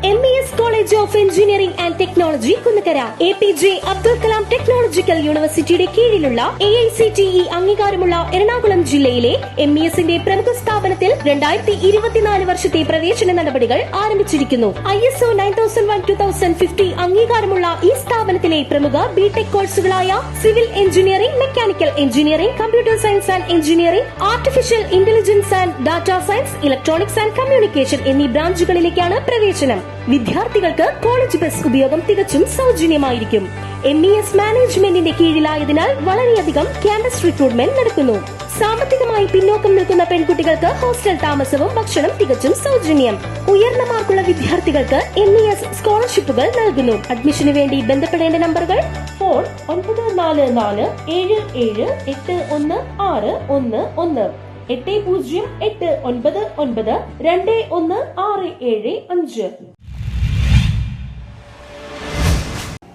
MES College of Engineering and Technology Kunnakkara APJ Abdul Kalam technological യൂണിവേഴ്സിറ്റിയുടെ കീഴിലുള്ള AICTE അംഗീകാരമുള്ള എറണാകുളം ജില്ലയിലെ MESന്റെ പ്രമുഖ സ്ഥാപനത്തിൽ 2024 വർഷത്തെ പ്രവേശന നടപടികൾ ആരംഭിച്ചിരിക്കുന്നു. ISO 9001:2050 അംഗീകാരമുള്ള ഈ സ്ഥാപനത്തിലെ പ്രമുഖ ബിടെക് കോഴ്സുകളായ civil engineering, mechanical engineering, computer science and engineering, artificial intelligence and data science, electronics and communication എന്നീ ബ്രാഞ്ചുകളിലേക്കാണ് പ്രവേശനം. വിദ്യാർത്ഥികൾക്ക് കോളേജ് ബസ് ഉപയോഗം തികച്ചും സൗജന്യമായിരിക്കും. MES മാനേജ്മെന്റിന്റെ കീഴിലായതിനാൽ വളരെയധികം ക്യാമ്പസ് റിക്രൂട്ട്മെന്റ് നടക്കുന്നു. സാമ്പത്തികമായി പിന്നോക്കം നിൽക്കുന്ന പെൺകുട്ടികൾക്ക് ഹോസ്റ്റൽ താമസവും ഭക്ഷണം തികച്ചും സൗജന്യം. ഉയർന്ന മാർക്കുള്ള വിദ്യാർത്ഥികൾക്ക് MES സ്കോളർഷിപ്പുകൾ നൽകുന്നു. അഡ്മിഷന് വേണ്ടി ബന്ധപ്പെടേണ്ട നമ്പറുകൾ: ഫോൺ 9444781611, 8089921675.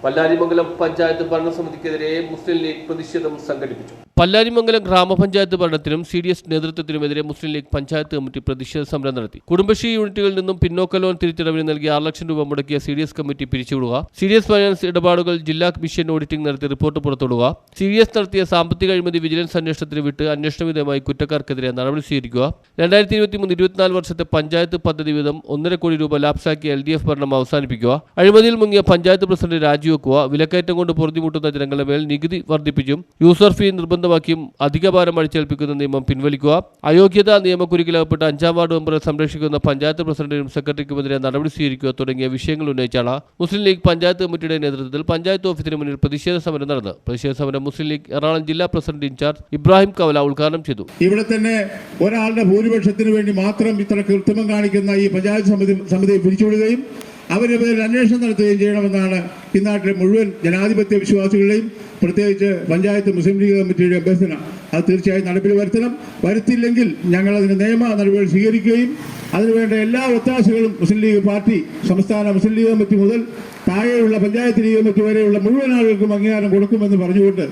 പല്ലാരിമംഗലം പഞ്ചായത്ത് ഭരണസമിതിക്കെതിരെ മുസ്ലിം ലീഗ് പ്രതിഷേധം സംഘടിപ്പിച്ചു. പല്ലാരിമംഗലം ഗ്രാമപഞ്ചായത്ത് ഭരണത്തിനും CDS നേതൃത്വത്തിനുമെതിരെ മുസ്ലിം ലീഗ് പഞ്ചായത്ത് കമ്മിറ്റി പ്രതിഷേധ സമരം നടത്തി. കുടുംബശ്രീ യൂണിറ്റുകളിൽ നിന്നും പിന്നോക്ക ലോൺ തിരിച്ചടവിന് നൽകി 6 ലക്ഷം രൂപ മുടക്കിയ CDS കമ്മിറ്റി പിരിച്ചുവിടുക, CDS ഫൈനാൻസ് ഇടപാടുകൾ ജില്ലാ മിഷൻ ഓഡിറ്റിംഗ് നടത്തി റിപ്പോർട്ട് പുറത്തുവിടുക, CDS നടത്തിയ സാമ്പത്തിക അഴിമതി വിജിലൻസ് അന്വേഷണത്തിന് വിട്ട് അന്വേഷണ വിധേയമായി കുറ്റക്കാർക്കെതിരെ നടപടി സ്വീകരിക്കുക, 2023-24 വർഷത്തെ പഞ്ചായത്ത് പദ്ധതി വീതം 1.5 കോടി രൂപ ലാപ്സാക്കിയ LDF ഭരണം അവസാനിപ്പിക്കുക, അഴിമതിയിൽ മുങ്ങിയ പഞ്ചായത്ത് പ്രസിഡന്റ് രാജിവെക്കുക, വിലക്കയറ്റം കൊണ്ട് പൊറുതിമുട്ടുന്ന ജനങ്ങളുടെ മേൽ നികുതി വർദ്ധിപ്പിച്ചും യൂസർ ഫീ നിർബന്ധമാക്കിയും അധികഭാരം അടിച്ചേൽപ്പിക്കുന്ന നിയമം പിൻവലിക്കുക, അയോഗ്യതാ നിയമക്കുരുക്കിലകപ്പെട്ട 5ാം വാർഡ് മെമ്പറെ സംരക്ഷിക്കുന്ന പഞ്ചായത്ത് പ്രസിഡന്റിനും സെക്രട്ടറിക്കുമെതിരെ നടപടി സ്വീകരിക്കുക തുടങ്ങിയ വിഷയങ്ങൾ ഉന്നയിച്ചാണ് മുസ്ലിം ലീഗ് പഞ്ചായത്ത് കമ്മിറ്റിയുടെ നേതൃത്വത്തിൽ പഞ്ചായത്ത് ഓഫീസിന് മുന്നിൽ പ്രതിഷേധ സമരം നടന്നത്. പ്രതിഷേധ സമരം മുസ്ലിം ലീഗ് എറണാകുളം ജില്ലാ പ്രസിഡന്റ് ഇൻചാർജ് ഇബ്രാഹിം കവല ഉദ്ഘാടനം ചെയ്തു. ഇവിടെ തന്നെ ഒരാളുടെ ഭൂരിപക്ഷത്തിന് വേണ്ടി മാത്രം ഇത്ര കൃത്രിമം കാണിക്കുന്ന ഈ പഞ്ചായത്ത് സമിതിയെ പിരിച്ചുവിടുകയും അവരുടെ പേരിൽ അന്വേഷണം നടത്തുകയും ചെയ്യണമെന്നാണ് ഈ നാട്ടിലെ മുഴുവൻ ജനാധിപത്യ വിശ്വാസികളുടെയും പ്രത്യേകിച്ച് പഞ്ചായത്ത് മുസ്ലിം ലീഗ് കമ്മിറ്റിയുടെ അഭ്യർത്ഥന. അത് തീർച്ചയായും നടപ്പിൽ വരുത്തണം. വരുത്തില്ലെങ്കിൽ ഞങ്ങൾ അതിന് നിയമ നടപടികൾ സ്വീകരിക്കുകയും അതിനുവേണ്ട എല്ലാ ഒത്താശകളും മുസ്ലിം ലീഗ് പാർട്ടി, സംസ്ഥാന മുസ്ലിം ലീഗ് കമ്മിറ്റി മുതൽ താഴെയുള്ള പഞ്ചായത്ത് ലീഗ് കമ്മിറ്റി വരെയുള്ള മുഴുവൻ ആളുകൾക്കും അംഗീകാരം കൊടുക്കുമെന്ന് പറഞ്ഞുകൊണ്ട്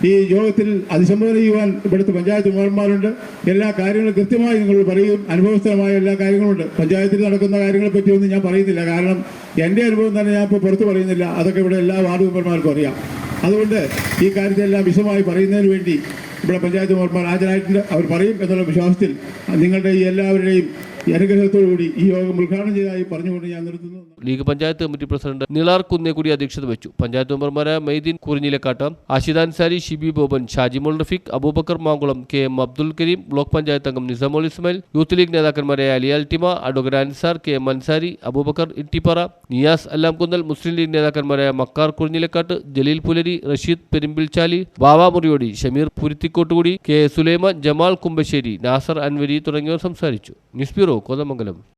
ഈ യോഗത്തിൽ അഭിസംബോധന ചെയ്യുവാൻ ഇവിടുത്തെ പഞ്ചായത്ത് മെമ്പർമാരുണ്ട്. എല്ലാ കാര്യങ്ങളും കൃത്യമായി നിങ്ങളോട് പറയും. അനുഭവസ്ഥമായ എല്ലാ കാര്യങ്ങളുമുണ്ട്. പഞ്ചായത്തിൽ നടക്കുന്ന കാര്യങ്ങളെ പറ്റിയൊന്നും ഞാൻ പറയുന്നില്ല. കാരണം എൻ്റെ അനുഭവം തന്നെ ഞാൻ ഇപ്പോൾ പുറത്ത് പറയുന്നില്ല. അതൊക്കെ ഇവിടെ എല്ലാ വാർഡ് മെമ്പർമാർക്കും അറിയാം. അതുകൊണ്ട് ഈ കാര്യത്തെല്ലാം വിശദമായി പറയുന്നതിന് വേണ്ടി ഇവിടെ പഞ്ചായത്ത് മെമ്പർമാർ ഹാജരായിട്ടുണ്ട്. അവർ പറയും എന്നുള്ള വിശ്വാസത്തിൽ നിങ്ങളുടെ ഈ എല്ലാവരുടെയും അനുഗ്രഹത്തോടുകൂടി ഈ യോഗം ഉദ്ഘാടനം ചെയ്തതായി പറഞ്ഞുകൊണ്ട് ഞാൻ നിർത്തുന്നു. League panchayat committee president Nilar Kunnekkudi അധ്യക്ഷത വെച്ചു. പഞ്ചായത്ത് മെമ്പർമാരായ മൈദീൻ കുറിഞ്ഞിലക്കാട്ട്, ആഷിദ് അൻസാരി, ഷിബി ബോബൻ, ഷാജിമോൾ റഫീഖ്, അബൂബക്കർ മാങ്കുളം, KM അബ്ദുൽ കരീം, ബ്ലോക്ക് പഞ്ചായത്ത് അംഗം നിസാമുൽ ഇസ്മായിൽ, യൂത്ത് ലീഗ് നേതാക്കന്മാരായ Ali Altima, advocate Ansar, KM Ansari, Aboobacker Ittippara, Niyas Allamkunnal, Muslim league നേതാക്കന്മാരായ മക്കാർ കുറിഞ്ഞിലക്കാട്ട്, ജലീൽ പുലരി, റഷീദ് പെരുമ്പിൽച്ചാലി, ബാവ മുറിയോടി, ഷമീർ പുരുത്തിക്കോട്ടുകൂടി, K. സുലൈമാൻ, ജമാൽ കുമ്പശ്ശേരി, നാസർ അൻവരി തുടങ്ങിയവർ സംസാരിച്ചു. News bureau, Kothamangalam.